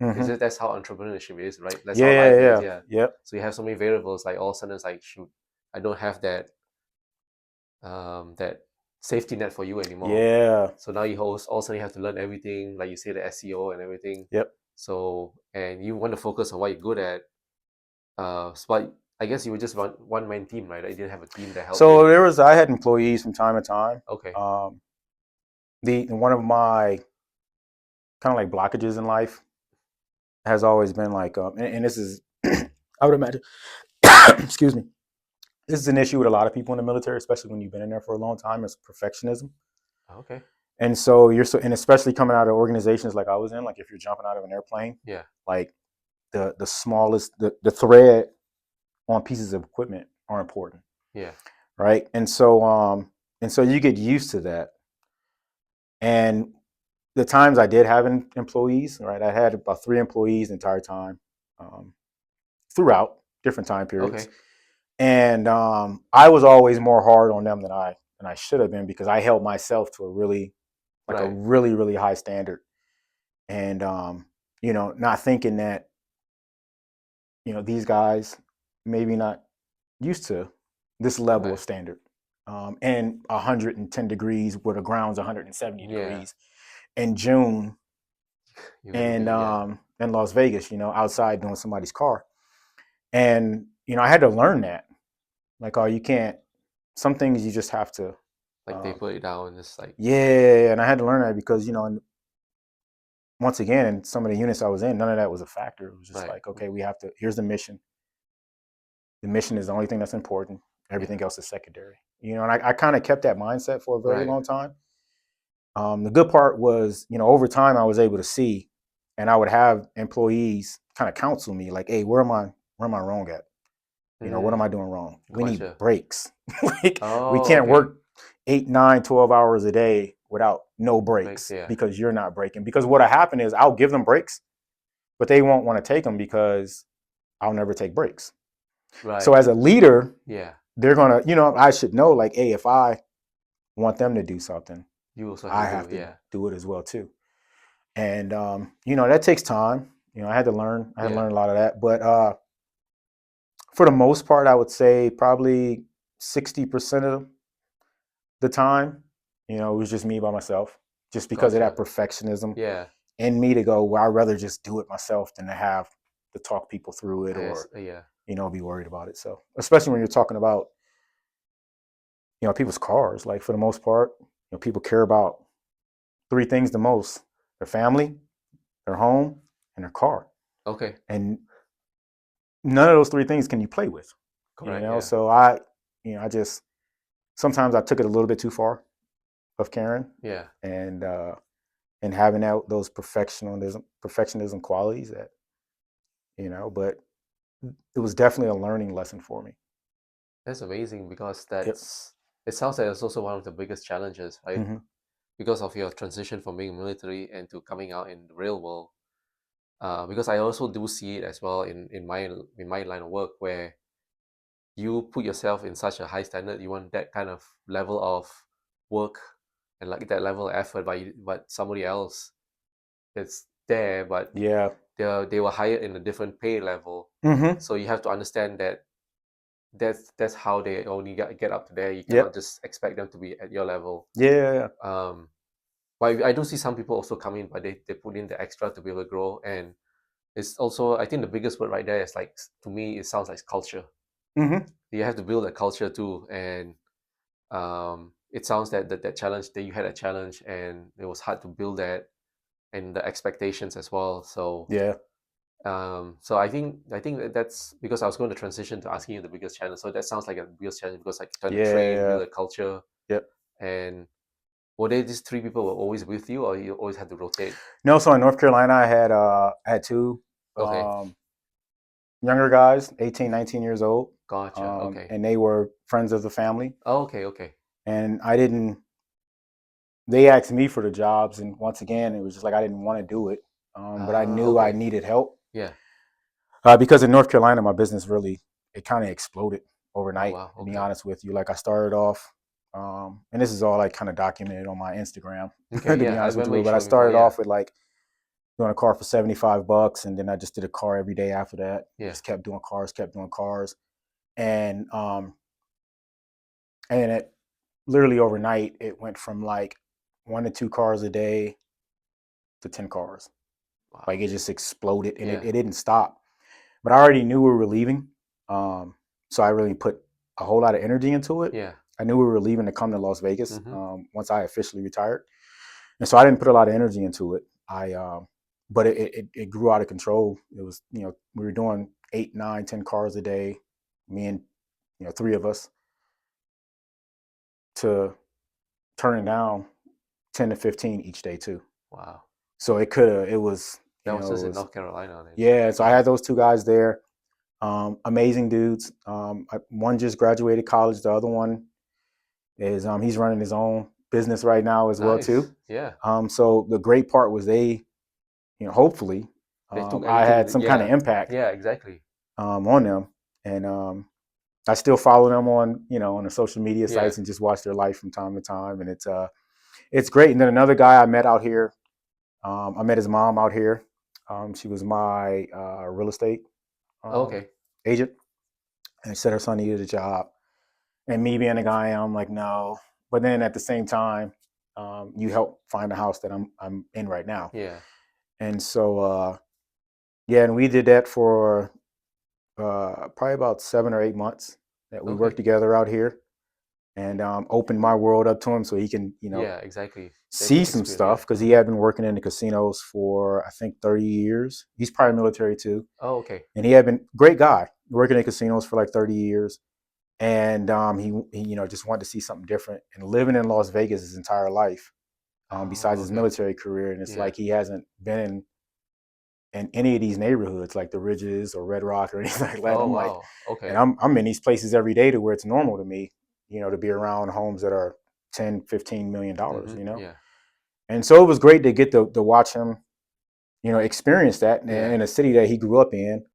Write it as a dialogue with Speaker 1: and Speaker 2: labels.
Speaker 1: Mm-hmm.
Speaker 2: That's how entrepreneurship is, right? That's how
Speaker 1: Yeah,
Speaker 2: life is,
Speaker 1: yeah,
Speaker 2: yeah.
Speaker 1: yep,
Speaker 2: So you have so many variables, like all of a sudden it's like, shoot, I don't have that safety net for you anymore.
Speaker 1: yeah,
Speaker 2: So now you also you have to learn everything, like you say, the SEO and everything.
Speaker 1: yep.
Speaker 2: So and you want to focus on what you're good at. But I guess you were just one man team, right? You didn't have a team that helped you.
Speaker 1: So I had employees from time to time.
Speaker 2: Okay.
Speaker 1: Um, the one of my kind of like blockages in life has always been like, and this is, I would imagine, excuse me, this is an issue with a lot of people in the military, especially when you've been in there for a long time. Is perfectionism.
Speaker 2: Okay.
Speaker 1: And so and especially coming out of organizations like I was in, like if you're jumping out of an airplane,
Speaker 2: Yeah.
Speaker 1: like the smallest the thread on pieces of equipment are important,
Speaker 2: Yeah.
Speaker 1: right? And so you get used to that. And the times I did have employees, right? I had about 3 employees the entire time, um, throughout different time periods.
Speaker 2: Okay.
Speaker 1: And I was always more hard on them than I should have been, because I held myself to a
Speaker 2: Right.
Speaker 1: really high standard. And not thinking that these guys maybe not used to this level of
Speaker 2: Right.
Speaker 1: standard. And 110 degrees where the ground's 170
Speaker 2: Yeah.
Speaker 1: degrees in June,
Speaker 2: You got to
Speaker 1: and
Speaker 2: be, yeah.
Speaker 1: in Las Vegas, outside doing somebody's car. And I had to learn that, like, oh, you can't. Some things you just have to.
Speaker 2: Like they
Speaker 1: Um,
Speaker 2: put it down, it's like,
Speaker 1: yeah, and I had to learn that because once again, in some of the units I was in, none of that was a factor. It was just
Speaker 2: right.
Speaker 1: like, okay, we have to. Here's the mission. The mission is the only thing that's important.
Speaker 2: Yeah.
Speaker 1: Everything else is secondary. And I kind of kept that mindset for a very
Speaker 2: Right.
Speaker 1: long time. The good part was, over time, I was able to see, and I would have employees kind of counsel me, like, "Hey, where am I wrong at? What am I
Speaker 2: Mm.
Speaker 1: doing wrong? We need
Speaker 2: Gotcha.
Speaker 1: breaks. Like, we
Speaker 2: Oh,
Speaker 1: can't
Speaker 2: okay.
Speaker 1: work 8, 9, 12 hours a day without no
Speaker 2: Makes,
Speaker 1: breaks,
Speaker 2: yeah.
Speaker 1: because you're not breaking. Because what'll happen is I'll give them breaks, but they won't want to take them because I'll never take breaks. So
Speaker 2: Right.
Speaker 1: as a leader,
Speaker 2: Yeah.
Speaker 1: they're gonna, I should know, like, hey, if I want them to do something,
Speaker 2: You also have
Speaker 1: I
Speaker 2: to do,
Speaker 1: have to
Speaker 2: yeah.
Speaker 1: do it as well too. And that takes time. I had to
Speaker 2: Yeah.
Speaker 1: learn a lot of that. But for the most part, I would say probably 60% of the time, it was just me by myself, just because of that
Speaker 2: Gotcha.
Speaker 1: perfectionism
Speaker 2: Yeah.
Speaker 1: in me to go, well, I'd rather just do it myself than to have to talk people through it, or,
Speaker 2: Yeah.
Speaker 1: be worried about it. So, especially when you're talking about, people's cars, like, for the most part, people care about 3 things the most: their family, their home, and their car.
Speaker 2: Okay.
Speaker 1: And none of those 3 things can you play with,
Speaker 2: Correct. Yeah.
Speaker 1: So I just, sometimes I took it a little bit too far of Karen,
Speaker 2: Yeah.
Speaker 1: and having out those perfectionism qualities that, but it was definitely a learning lesson for me.
Speaker 2: That's amazing because
Speaker 1: Yep.
Speaker 2: it sounds like it's also one of the biggest challenges, right?
Speaker 1: Hmm.
Speaker 2: Because of your transition from being military and to coming out in the real world. Because I also do see it as well in my line of work, where you put yourself in such a high standard, you want that kind of level of work and like that level of effort, but somebody else that's there, but
Speaker 1: Yeah.
Speaker 2: they were hired in a different pay level.
Speaker 1: Hmm.
Speaker 2: So you have to understand that that's how they only get up to there. You cannot
Speaker 1: Yep.
Speaker 2: just expect them to be at your level.
Speaker 1: Yeah.
Speaker 2: Um, but I do see some people also come in, but they put in the extra to be able to grow. And it's also, I think the biggest word right there is like, to me, it sounds like culture.
Speaker 1: Hmm.
Speaker 2: You have to build a culture too. And it sounds that challenge, that you had a challenge and it was hard to build that, and the expectations as well. So
Speaker 1: Yeah.
Speaker 2: I think that's because I was going to transition to asking you the biggest challenge. So that sounds like a biggest challenge, because like trying to train,
Speaker 1: Yeah.
Speaker 2: build a culture.
Speaker 1: Yep.
Speaker 2: And were they these 3 people were always with you, or you always had to rotate?
Speaker 1: No, so in North Carolina, I had 2
Speaker 2: Okay.
Speaker 1: um, younger guys, 18, 19 years old,
Speaker 2: Gotcha. Okay.
Speaker 1: and they were friends of the family.
Speaker 2: Oh, okay. Okay.
Speaker 1: And I didn't. They asked me for the jobs, and once again, it was just like I didn't want to do it, but I knew I
Speaker 2: Okay.
Speaker 1: needed help,
Speaker 2: Yeah.
Speaker 1: because in North Carolina, my business really, it kind of exploded
Speaker 2: Oh,
Speaker 1: overnight.
Speaker 2: wow.
Speaker 1: To be
Speaker 2: Okay.
Speaker 1: honest with you, like, I started off, and this is all like kind of documented on my Instagram,
Speaker 2: Okay.
Speaker 1: to be
Speaker 2: Yeah, I
Speaker 1: honest with
Speaker 2: remember
Speaker 1: you.
Speaker 2: you
Speaker 1: But I
Speaker 2: showing before.
Speaker 1: started
Speaker 2: Yeah.
Speaker 1: off with like doing a car for $75, and then I just did a car every day after that.
Speaker 2: Yeah.
Speaker 1: Just kept doing cars, and and it literally overnight it went from like 1 to 2 cars a day to 10 cars. Like
Speaker 2: Wow.
Speaker 1: it just exploded, and
Speaker 2: Yeah.
Speaker 1: it didn't stop. But I already knew we were leaving, so I really put a whole lot of energy into it.
Speaker 2: Yeah.
Speaker 1: I knew we were leaving to come to Las Vegas
Speaker 2: Mm-hmm.
Speaker 1: once I officially retired, and so I didn't put a lot of energy into it. But it grew out of control. It was, we were doing 8, 9, 10 cars a day, me and 3 of us, to turning down 10 to 15 each day too.
Speaker 2: Wow.
Speaker 1: So it was,
Speaker 2: That was just in North Carolina then.
Speaker 1: yeah. So I
Speaker 2: Yeah.
Speaker 1: had those 2 guys there, amazing dudes. One just graduated college. The other one is he's running his own business right now as well
Speaker 2: Nice.
Speaker 1: too.
Speaker 2: Yeah.
Speaker 1: So the great part was hopefully,
Speaker 2: They took
Speaker 1: I had
Speaker 2: everything.
Speaker 1: some kind of
Speaker 2: Yeah.
Speaker 1: impact
Speaker 2: Yeah. Exactly.
Speaker 1: on them, and I still follow them on on the social media
Speaker 2: Yeah.
Speaker 1: sites and just watch their life from time to time, and it's great. And then another guy I met out here, I met his mom out here. She was my real estate um,
Speaker 2: Okay.
Speaker 1: agent, and she said her son needed a job. And me being a guy, I'm like, no. But then at the same time, you help find the house that I'm in right now.
Speaker 2: Yeah.
Speaker 1: And so yeah, and we did that for probably about 7 or 8 months that we worked
Speaker 2: Okay.
Speaker 1: together out here, and opened my world up to him so he can
Speaker 2: Yeah. Exactly. That
Speaker 1: see
Speaker 2: good
Speaker 1: some
Speaker 2: experience. Yeah.
Speaker 1: stuff, because he
Speaker 2: Mm-hmm.
Speaker 1: had been working in the casinos for I think 30 years. He's probably military too,
Speaker 2: Oh, okay.
Speaker 1: and he had been great guy working in casinos for like 30 years. And he just wanted to see something different, and living in Las Vegas his entire life, besides
Speaker 2: Oh,
Speaker 1: his
Speaker 2: okay.
Speaker 1: military career. And it's
Speaker 2: Yeah.
Speaker 1: like he hasn't been in any of these neighborhoods like the Ridges or Red Rock or anything like that.
Speaker 2: Oh,
Speaker 1: I'm like,
Speaker 2: wow.
Speaker 1: and
Speaker 2: Okay.
Speaker 1: I'm in these places every day to where it's normal to me, to be around homes that are 10, $15 million,
Speaker 2: Mm-hmm. Yeah.
Speaker 1: And so it was great to get to watch him, experience that
Speaker 2: Yeah.
Speaker 1: in a city that he grew up in.